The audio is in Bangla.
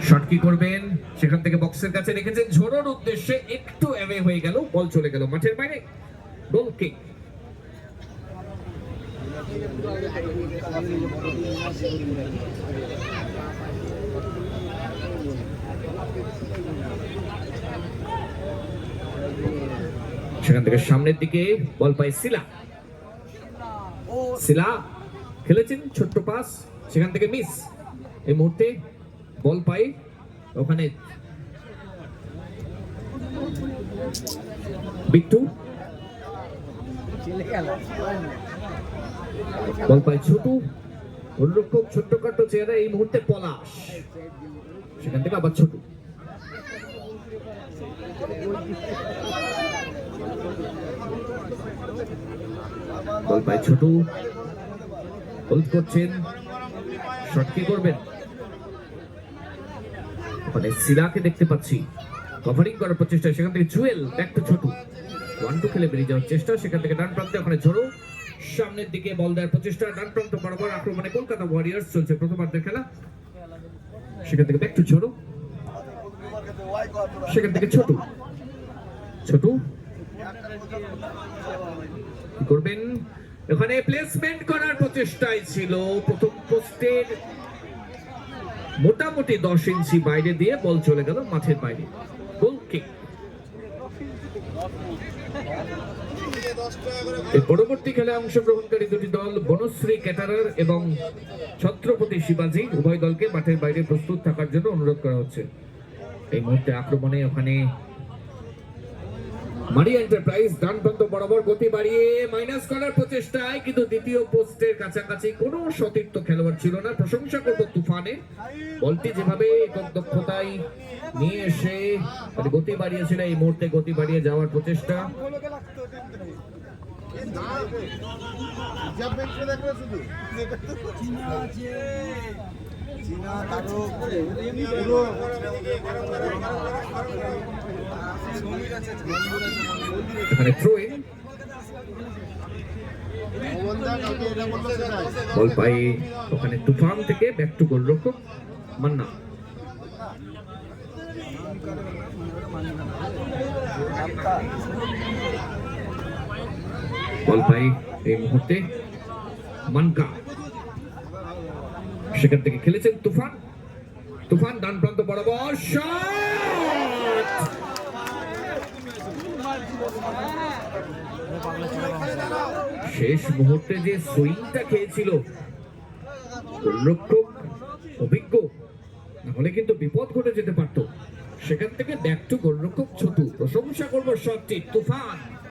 শট কি করবেন, সেখান থেকে বক্সের কাছে রেখেছেন, ঝোড়োর উদ্দেশ্যে একটু অ্যাওয়ে হয়ে গেল, বল চলে গেল মাঠের বাইরে, গোল কিক। সেখান থেকে সামনের দিকে বল পায় সিলা, সিলা খেলেছেন ছোট্ট পাস, সেখান থেকে মিস। এই মুহূর্তে বল পাই ওখানে বিট্টু, বল পায় ছোটু, অনুরক্ষক ছোট্টখাটো চেহারা, এই মুহূর্তে পলাশ, সেখান থেকে আবার ছোটু, বল পায় ছোটু, হোল্ড করছেন, শট কি করবেন, ওখানে সিলাকে দেখতে পাচ্ছি কভারিং করার প্রচেষ্টা, সেখান থেকে জুয়েল ব্যাক টু ছোটু, 1-2 খেলে বেরিয়ে যাওয়ার চেষ্টা, সেখান থেকে ডান প্রান্তে ওখানে ঝোড়ো, সামনের দিকে বল দেওয়ার প্রচেষ্টা, ডান প্রান্ত বরাবর আক্রমণে কলকাতা ওয়ারিয়র্স, চলছে প্রথমার্ধের খেলা, সেখান থেকে ব্যাক টু ঝোড়ো, সেখান থেকে ছোটু, ছোটু কি করবেন, এখানে প্লেসমেন্ট করার প্রচেষ্টায় ছিল, প্রথম পোস্টের মোটামুটি 10 ইঞ্চি বাইরে দিয়ে বল চলে গেল মাঠের বাইরে, গোল কিক। এর পরবর্তী খেলায় অংশগ্রহণকারী দুটি দল বনশ্রী ক্যাটারার এবং ছত্রপতি শিবাজি, উভয় দলকে মাঠের বাইরে প্রস্তুত থাকার জন্য অনুরোধ করা হচ্ছে। এই মুহূর্তে আক্রমণে ওখানে মারিয়া এন্টারপ্রাইজ ডান প্রান্ত বরাবর গতি বাড়িয়ে মাইনাস করার প্রচেষ্টায়, কিন্তু দ্বিতীয় পোস্টের কাছাকাছি কোনো সতীর্থ খেলোয়াড় ছিল না। প্রশংসা করব তুফানের, বলটি যেভাবে একক দক্ষতায় নিয়ে এসে গতি বাড়িয়েছিল, এই মুহূর্তে গতি বাড়িয়ে যাওয়ার প্রচেষ্টা, এখানে থ্রো ইন, বল পাই ওখানে তুফান থেকে ব্যাক টু গোলরক্ষক মান্না, বল পাই এই মুহূর্তে মানকা, সেখান থেকে খেলেছেন তুফান, তুফান ডান প্রান্ত বরাবর শট, শেষ মুহূর্তে যে সুইংটা খেয়েছিল গোলরক্ষক অভিজ্ঞ, নাহলে কিন্তু বিপদ ঘটে যেতে পারত, সেখান থেকে ব্যাক টু গোলরক্ষক ছোটু, প্রশংসা করবো শটটি তুফান।